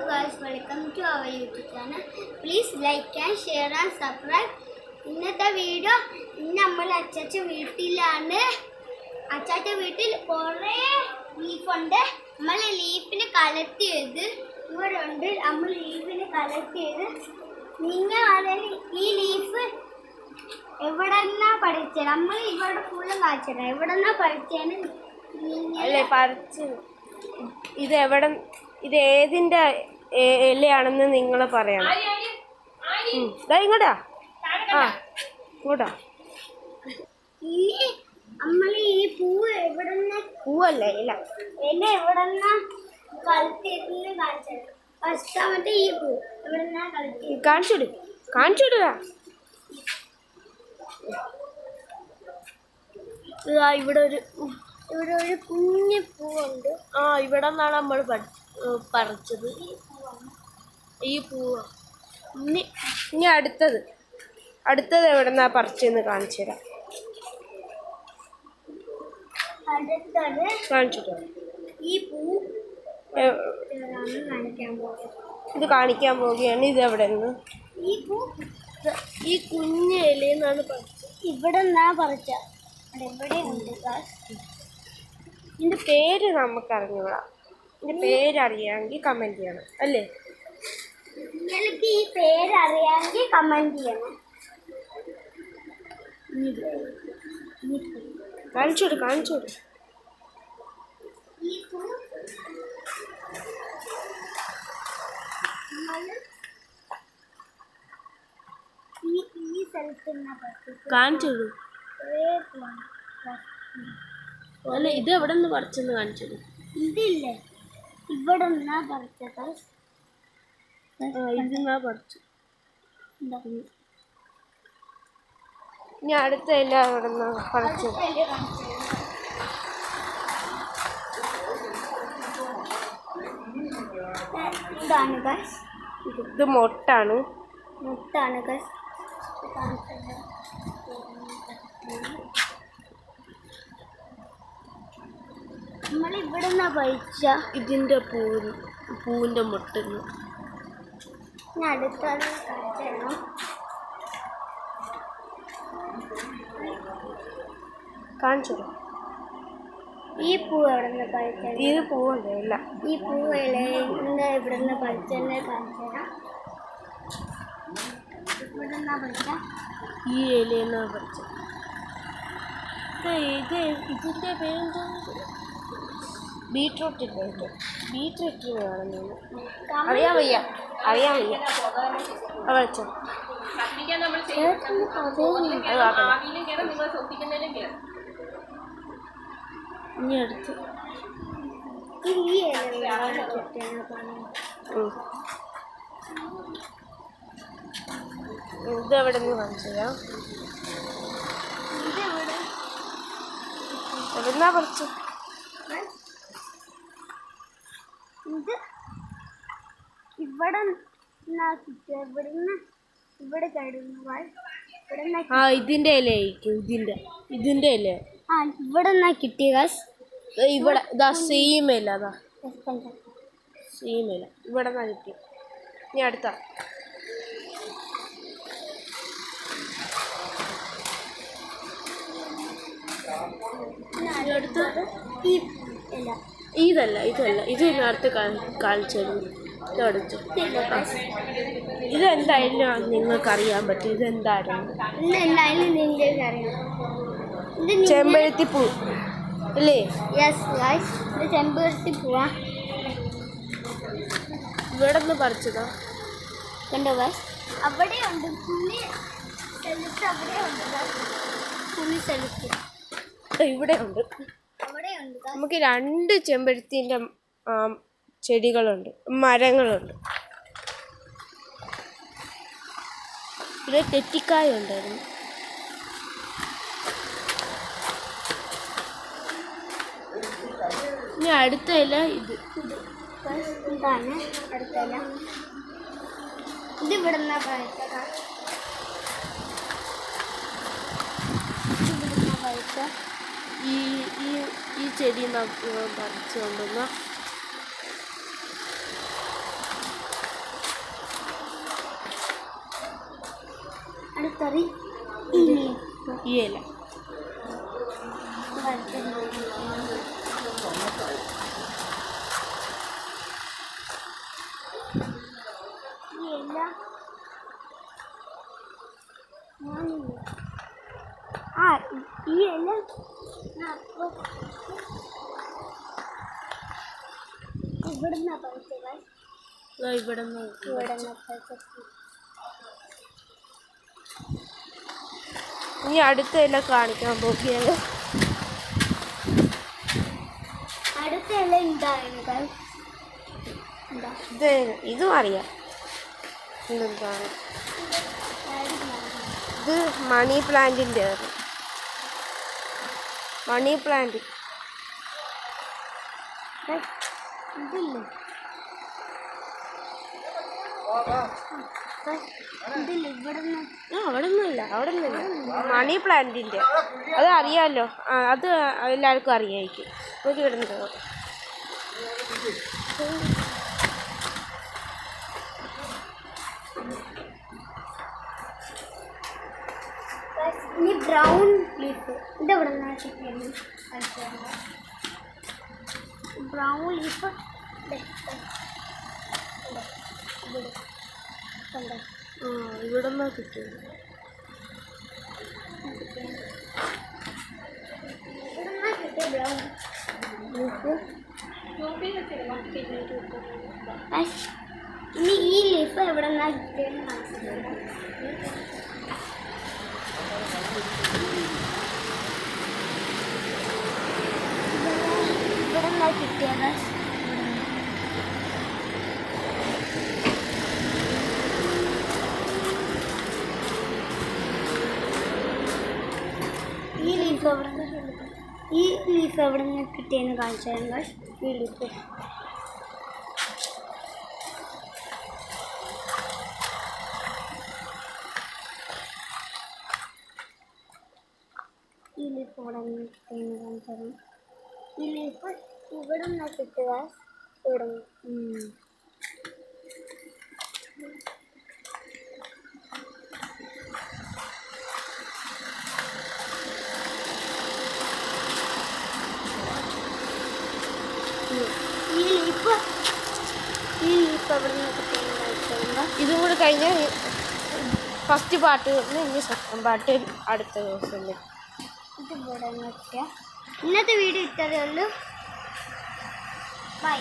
guys, welcome to our YouTube channel. Please like and share and subscribe. ഇന്നത്തെ video നമ്മൾ അച്ചാച്ച വീട്ടിലാണ്. അച്ചാച്ച വീട്ടിൽ കുറേ ലീഫുണ്ട്. നമ്മൾ ലീഫിന് കളക്ട് ചെയ്ത് ഇവിടെ ഉണ്ട്. നമ്മൾ ലീഫിന് കളക്ട് ചെയ്ത് നിങ്ങൾ അതിൽ ഈ ലീഫ് എവിടെന്നാ പഠിച്ചത്? നമ്മൾ ഇവിടെ ഫുള്ളും കാണിച്ചത് എവിടെന്നാ പഠിച്ചേന്ന് അല്ലേ പറിച്ച് ഇത് എവിടെ ഇത് ഏതിൻ്റെ ഇലയാണെന്ന് നിങ്ങൾ പറയണം. ഇങ്ങോട്ടാ ആ ഇങ്ങോട്ടാ. നമ്മൾ ഈ പൂവ് എവിടെന്ന പൂവല്ല ഇല ഇല എവിടെന്നാ കളിച്ചിരുന്ന് കാണിച്ചത്? ഫസ്റ്റാമത്തെ ഈ പൂ എവിടെന്നാ കളിച്ചത്? കാണിച്ചിടുക. ഇവിടെ ഒരു കുഞ്ഞു പൂവുണ്ട്. ആ ഇവിടെ നിന്നാണ് നമ്മൾ പറിച്ചത് ഈ പൂവ്. ഇനി അടുത്തത് എവിടെ നിന്നാ പറിച്ചെന്ന് കാണിച്ചു തരാം. കാണിച്ചിട്ടോ ഈ പൂ ഇത് കാണിക്കാൻ പോവുകയാണ്. ഇത് എവിടെ നിന്ന്? ഈ പൂ ഈ കുഞ്ഞ് ഇലയെന്നാണ് പറിച്ചത്. ഇവിടെ നിന്നാ പറിച്ച എവിടെ ഉണ്ട്? ഇതിൻ്റെ പേര് നമുക്കറിഞ്ഞൂടാ. ഇതിൻ്റെ പേരറിയാമെങ്കിൽ കമൻറ്റ് ചെയ്യണം അല്ലേ? നിങ്ങൾക്ക് ഈ പേരറിയാമെങ്കിൽ കമൻറ്റ് ചെയ്യണം. കാണിച്ചോട് ഈ പൂ ഈ സ്ഥലത്ത് കാണിച്ചോളൂ. അല്ല ഇത് എവിടെ നിന്ന് പറിച്ചെന്ന് കാണിച്ചോളൂ. ഇതില്ലേ ഇവിടെ നിന്നാ പറിച്ചത്. ഇതിന്നാ പറിച്ചു. ഇനി അടുത്ത ഇല എവിടെ നിന്നാ പറിച്ചത്? ഇതാണ് ഗൈസ്. ഇത് മുട്ടാണ് ഗൈസ്. നമ്മൾ ഇവിടെ നിന്നാ പറിച്ച ഇതിൻ്റെ പൂവിൻ്റെ മുട്ടുന്നു. അടുത്തത് കാണിച്ചോ. കാണിച്ചോ. ഈ പൂ എവിടെ നിന്ന് പറിച്ചത്? ഇത് പൂവല്ലേ? ഇല്ല, ഈ പൂവിലെ ഇവിടെ നിന്ന് പറിച്ചെന്നെ കാണിച്ചു തരാം. ഇവിടെ നിന്നാ പറിച്ച ഈ ഇലയെന്നാ പറിച്ചത്. ഇതിൻ്റെ പേരെന്തോ? ബീട്രൂട്ടിൻ്റെ ബീട്രൂട്ടിനാണെന്ന് അറിയാൻ വയ്യ. വെച്ചോ. ഇനി അടുത്ത് ഇതെവിടെ നിന്ന് കാണിച്ചാ? എവിടുന്നാ പറിച്ചു? ഇത് ഇവിടെ ഇവിടെ ആ ഇതിൻ്റെ ഇലയായിരിക്കും. ഇതിൻ്റെ ഇല ഇവിടെ നിന്നാ കിട്ടിയ ഇവിടെ ഇതാ സെയിം ഇല. അതാ സെയിം ഇല ഇവിടെ നിന്നാ കിട്ടി. ഇനി അടുത്ത ഇതല്ല ഇത് നേരത്തെ കാണിച്ചത്. ഇതടിച്ചു. ഇതെന്തായാലും നിങ്ങൾക്കറിയാൻ പറ്റും. ഇതെന്തായിരുന്നു? ചെമ്പരത്തി പൂ അല്ലേ? ചെമ്പരത്തി പൂവാ. ഇവിടെ നിന്ന് പറിച്ചതാ. കണ്ടോ ഗൈസ്? അവിടെയുണ്ട് പുളി സ്ഥലത്ത്. ഇവിടെ ഉണ്ട്. നമുക്ക് 2 ചെമ്പരത്തിൻ്റെ ചെടികളുണ്ട്, മരങ്ങളുണ്ട്. ഇവിടെ തെറ്റിക്കായ ഉണ്ടായിരുന്നു. ഇനി അടുത്ത ഇല ഇതാണ് അടുത്ത ഇല. ഇത് ഇവിടെ നിന്നാ പറിച്ചത്. ഈ ചെടി പറിച്ചു കൊണ്ടുവന്ന അടുത്തറി ഇനി ഈ ഇല ഈ ഇല ഇവിടുന്ന് പറിച്ചത് ഇവിടെ നിന്ന് ഇവിടുന്ന് പറിച്ചത്. ഇനി അടുത്ത ഇല കാണിക്കാൻ നോക്കിയാൽ അടുത്ത ഇല എന്താണ് ഇതും അറിയാം ഇതെന്താണ് ഇത് മണി പ്ലാന്റിൻ്റെ മണി പ്ലാന്റ് ഇതില്ലേ ഇതില്ലേ ഇവിടുന്ന് അവിടെ നിന്നില്ല മണി പ്ലാന്റിൻ്റെ അത് അറിയാമല്ലോ അത് എല്ലാവർക്കും അറിയാമായിരിക്കും നമുക്ക് ഇവിടെ നിന്ന് ഇനി ബ്രൗൺ ലീഫ് ഇതെവിടെ നിന്നാണ് കിട്ടിയത്? ബ്രൗൺ ലീഫ് ഇവിടെ നിന്നാണ് കിട്ടിയത്. ബ്രൗൺ ലീഫ് ഇനി ഈ ലീഫ് എവിടെ നിന്നാണ് കിട്ടിയത്? ഇവിടെ നിന്നാണ് കിട്ടിയത്. ഈ ലീഫ് എവിടെ നിന്ന് കിട്ടിയെന്ന് കാണിച്ചു തരാം. ഈ ലീഫ് ഇവിടെ നിന്ന് കിട്ടിയെന്ന് കാണിച്ചു തരാം. ഈ ലീഫ് ഇവിടെ നിന്നാണ് കിട്ടുക. ഇവിടെ നിന്ന് ഈ ലീഫ് എവിടെ നിന്ന് കിട്ടിയെന്ന് കാണിച്ചു തരാം. ഇതും കൂടി കഴിഞ്ഞാൽ ഫസ്റ്റ് പാട്ട് ഇനി സെക്കൻഡ് പാട്ട് അടുത്ത ദിവസം. ഇത് ഇവിടെ നിന്ന് കിട്ടിയ ഇന്നത്തെ വീഡിയോ ഇത്രയേ ഉള്ളൂ. ബൈ.